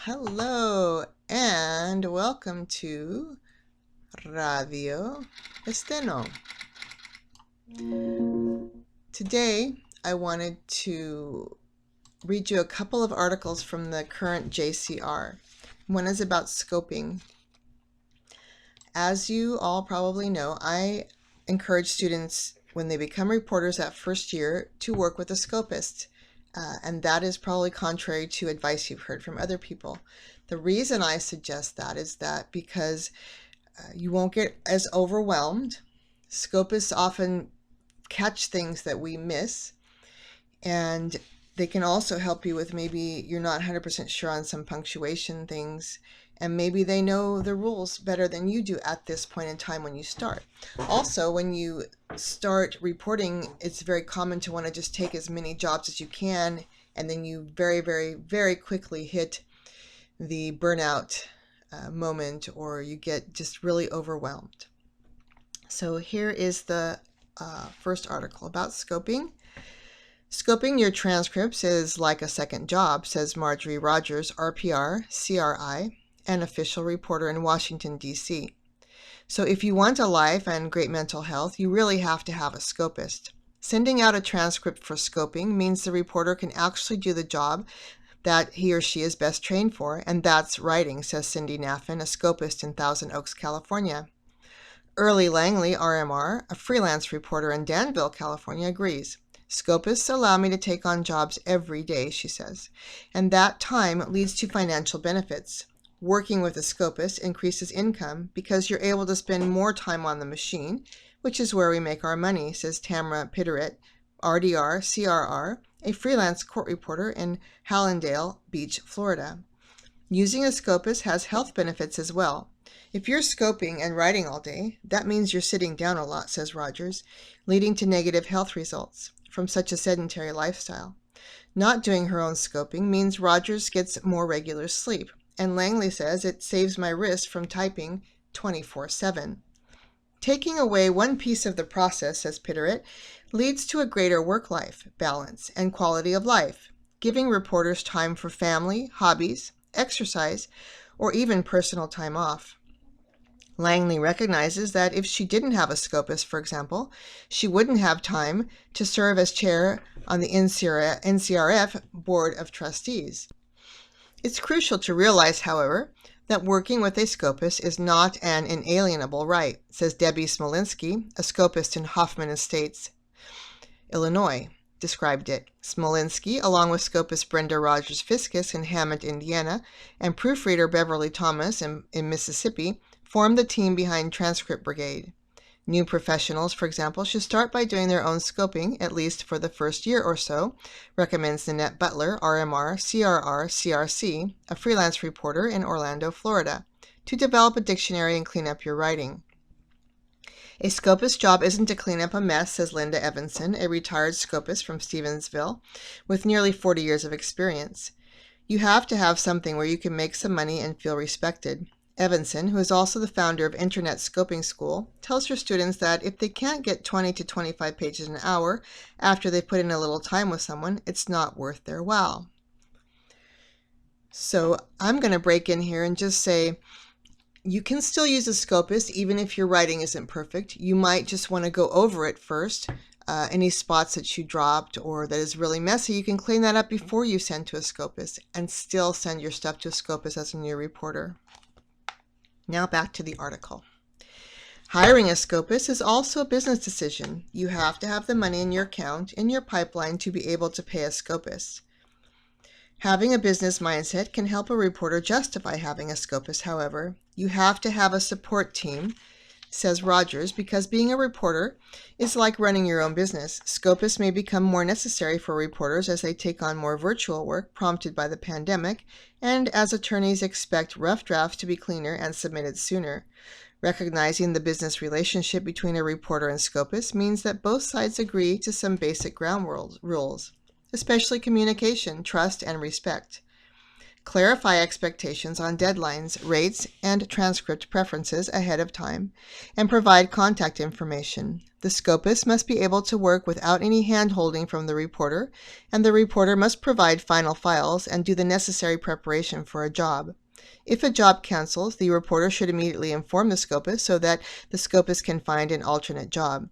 Hello and welcome to Radio eSteno. Today I wanted to read you a couple of articles from the current JCR. One is about scoping. As you all probably know, I encourage students when they become reporters that first year to work with a scopist. And that is probably contrary to advice you've heard from other people. The reason I suggest that is that because you won't get as overwhelmed. Scopists often catch things that we miss, and they can also help you with maybe you're not 100% sure on some punctuation things, and maybe they know the rules better than you do at this point in time when you start. Also, when you start reporting, it's very common to want to just take as many jobs as you can, and then you very quickly hit the burnout moment, or you get just really overwhelmed. So here is the first article about scoping. Scoping your transcripts is like a second job, says Marjorie Rogers, RPR, CRI, an official reporter in Washington, D.C. So if you want a life and great mental health, you really have to have a scopist. Sending out a transcript for scoping means the reporter can actually do the job that he or she is best trained for, and that's writing, says Cindy Naffin, a scopist in Thousand Oaks, California. Early Langley, RMR, a freelance reporter in Danville, California, agrees. Scopists allow me to take on jobs every day, she says, and that time leads to financial benefits. Working with a scopist increases income because you're able to spend more time on the machine, which is where we make our money, says Tamara Pitteritt, RDR, CRR, a freelance court reporter in Hallandale Beach, Florida. Using a scopist has health benefits as well. If you're scoping and writing all day, that means you're sitting down a lot, says Rogers, leading to negative health results from such a sedentary lifestyle. Not doing her own scoping means Rogers gets more regular sleep, and Langley says it saves my wrist from typing 24/7. Taking away one piece of the process, says Pitteritt, leads to a greater work-life balance and quality of life, giving reporters time for family, hobbies, exercise, or even personal time off. Langley recognizes that if she didn't have a scopist, for example, she wouldn't have time to serve as chair on the NCRF Board of Trustees. It's crucial to realize, however, that working with a scopist is not an inalienable right, says Debbie Smolinski, a scopist in Hoffman Estates, Illinois, described it. Smolinski, along with scopist Brenda Rogers-Fiskus in Hammond, Indiana, and proofreader Beverly Thomas in Mississippi, formed the team behind Transcript Brigade. New professionals, for example, should start by doing their own scoping, at least for the first year or so, recommends Nanette Butler, RMR, CRR, CRC, a freelance reporter in Orlando, Florida, to develop a dictionary and clean up your writing. A scopist's job isn't to clean up a mess, says Linda Evanson, a retired scopist from Stevensville with nearly 40 years of experience. You have to have something where you can make some money and feel respected. Evanson, who is also the founder of Internet Scoping School, tells her students that if they can't get 20 to 25 pages an hour after they put in a little time with someone, it's not worth their while. So I'm going to break in here and just say, you can still use a scopist even if your writing isn't perfect. You might just want to go over it first. Any spots that you dropped or that is really messy, you can clean that up before you send to a scopist and still send your stuff to a scopist as a new reporter. Now back to the article. Hiring a scopist is also a business decision. You have to have the money in your account, in your pipeline, to be able to pay a scopist. Having a business mindset can help a reporter justify having a scopist, however. You have to have a support team, says Rogers, because being a reporter is like running your own business. Scopists may become more necessary for reporters as they take on more virtual work prompted by the pandemic, and as attorneys expect rough drafts to be cleaner and submitted sooner. Recognizing the business relationship between a reporter and scopist means that both sides agree to some basic ground rules, especially communication, trust, and respect. clarify expectations on deadlines, rates, and transcript preferences ahead of time, and provide contact information. The scopist must be able to work without any hand-holding from the reporter, and the reporter must provide final files and do the necessary preparation for a job. If a job cancels, the reporter should immediately inform the scopist so that the scopist can find an alternate job.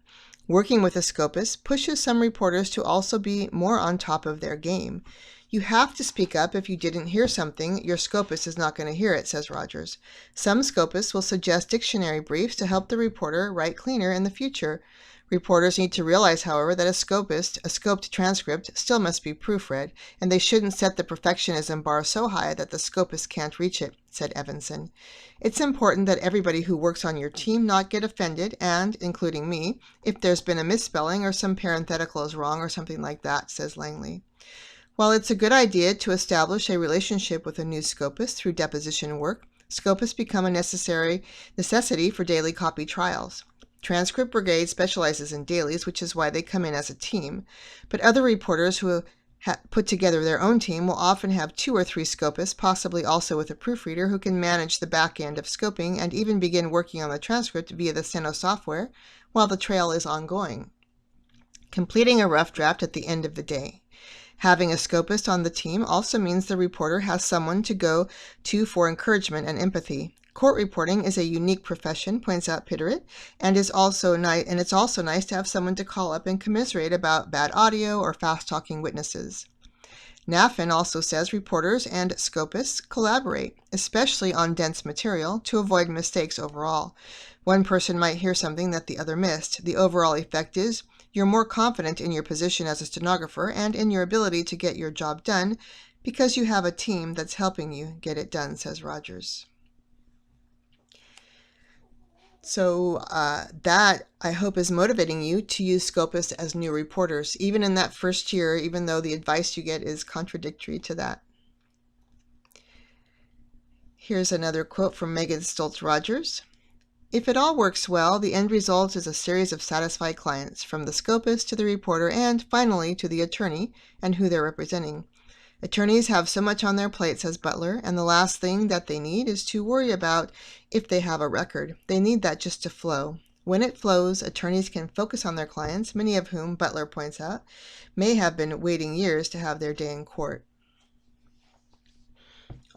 Working with a scopist pushes some reporters to also be more on top of their game. You have to speak up if you didn't hear something. Your scopist is not going to hear it, says Rogers. Some scopists will suggest dictionary briefs to help the reporter write cleaner in the future. Reporters need to realize, however, that a scoped transcript still must be proofread, and they shouldn't set the perfectionism bar so high that the scopist can't reach it, said Evanson. It's important that everybody who works on your team not get offended, and, including me, if there's been a misspelling or some parenthetical is wrong or something like that, says Langley. While it's a good idea to establish a relationship with a new scopist through deposition work, scopists become a necessity for daily copy trials. Transcript Brigade specializes in dailies, which is why they come in as a team, but other reporters who put together their own team will often have 2 or 3 scopists, possibly also with a proofreader who can manage the back end of scoping and even begin working on the transcript via the eSteno software while the trail is ongoing, completing a rough draft at the end of the day. Having a scopist on the team also means the reporter has someone to go to for encouragement and empathy. Court reporting is a unique profession, points out Pitteritt, and it's also nice to have someone to call up and commiserate about bad audio or fast-talking witnesses. Naffin also says reporters and scopists collaborate, especially on dense material, to avoid mistakes overall. One person might hear something that the other missed. The overall effect is you're more confident in your position as a stenographer and in your ability to get your job done because you have a team that's helping you get it done, says Rogers. So that, I hope, is motivating you to use scopists as new reporters, even in that first year, even though the advice you get is contradictory to that. Here's another quote from Megan Stoltz Rogers. If it all works well, the end result is a series of satisfied clients, from the scopist to the reporter and, finally, to the attorney and who they're representing. Attorneys have so much on their plate, says Butler, and the last thing that they need is to worry about if they have a record. They need that just to flow. When it flows, attorneys can focus on their clients, many of whom, Butler points out, may have been waiting years to have their day in court.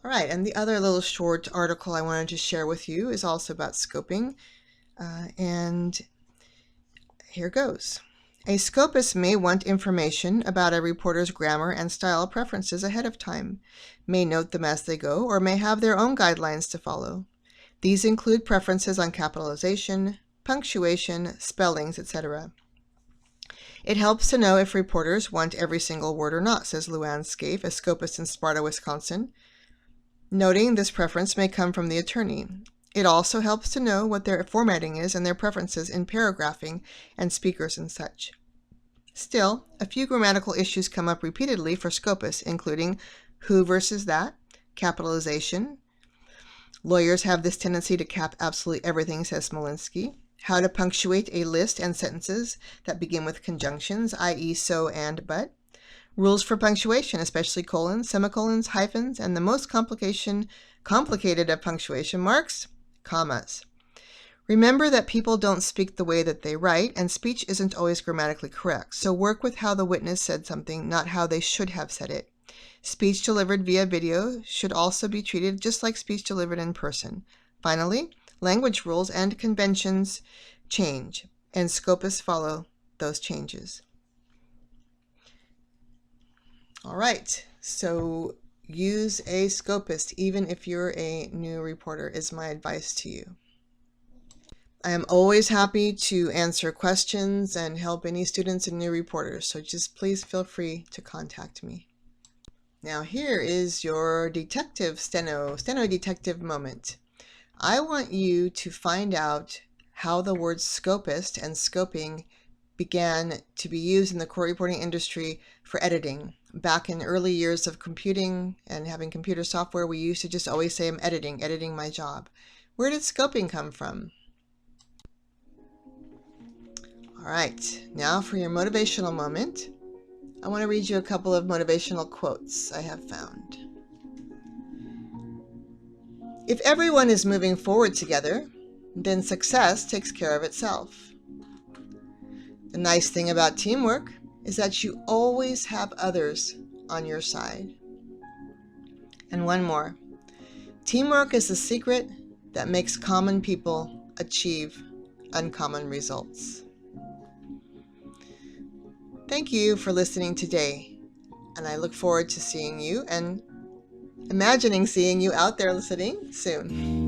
All right, and the other little short article I wanted to share with you is also about scoping, and here goes. A scopist may want information about a reporter's grammar and style preferences ahead of time, may note them as they go, or may have their own guidelines to follow. These include preferences on capitalization, punctuation, spellings, etc. It helps to know if reporters want every single word or not, says Luann Scaife, a scopist in Sparta, Wisconsin, noting this preference may come from the attorney. It also helps to know what their formatting is and their preferences in paragraphing and speakers and such. Still, a few grammatical issues come up repeatedly for scopists, including who versus that, capitalization. Lawyers have this tendency to cap absolutely everything, says Smolinski. How to punctuate a list and sentences that begin with conjunctions, i.e. so and but. Rules for punctuation, especially colons, semicolons, hyphens, and the most complicated of punctuation marks, commas. Remember that people don't speak the way that they write, and speech isn't always grammatically correct, so work with how the witness said something, not how they should have said it. Speech delivered via video should also be treated just like speech delivered in person. Finally, language rules and conventions change, and scopists follow those changes. All right, so use a scopist even if you're a new reporter is my advice to you. I am always happy to answer questions and help any students and new reporters, so just please feel free to contact me. Now here is your steno detective moment. I want you to find out how the words scopist and scoping began to be used in the court reporting industry for editing. Back in early years of computing and having computer software, we used to just always say, I'm editing my job. Where did scoping come from? All right, now for your motivational moment, I want to read you a couple of motivational quotes I have found. If everyone is moving forward together, then success takes care of itself. The nice thing about teamwork is that you always have others on your side. And one more. Teamwork is the secret that makes common people achieve uncommon results. Thank you for listening today, and I look forward to seeing you and imagining seeing you out there listening soon.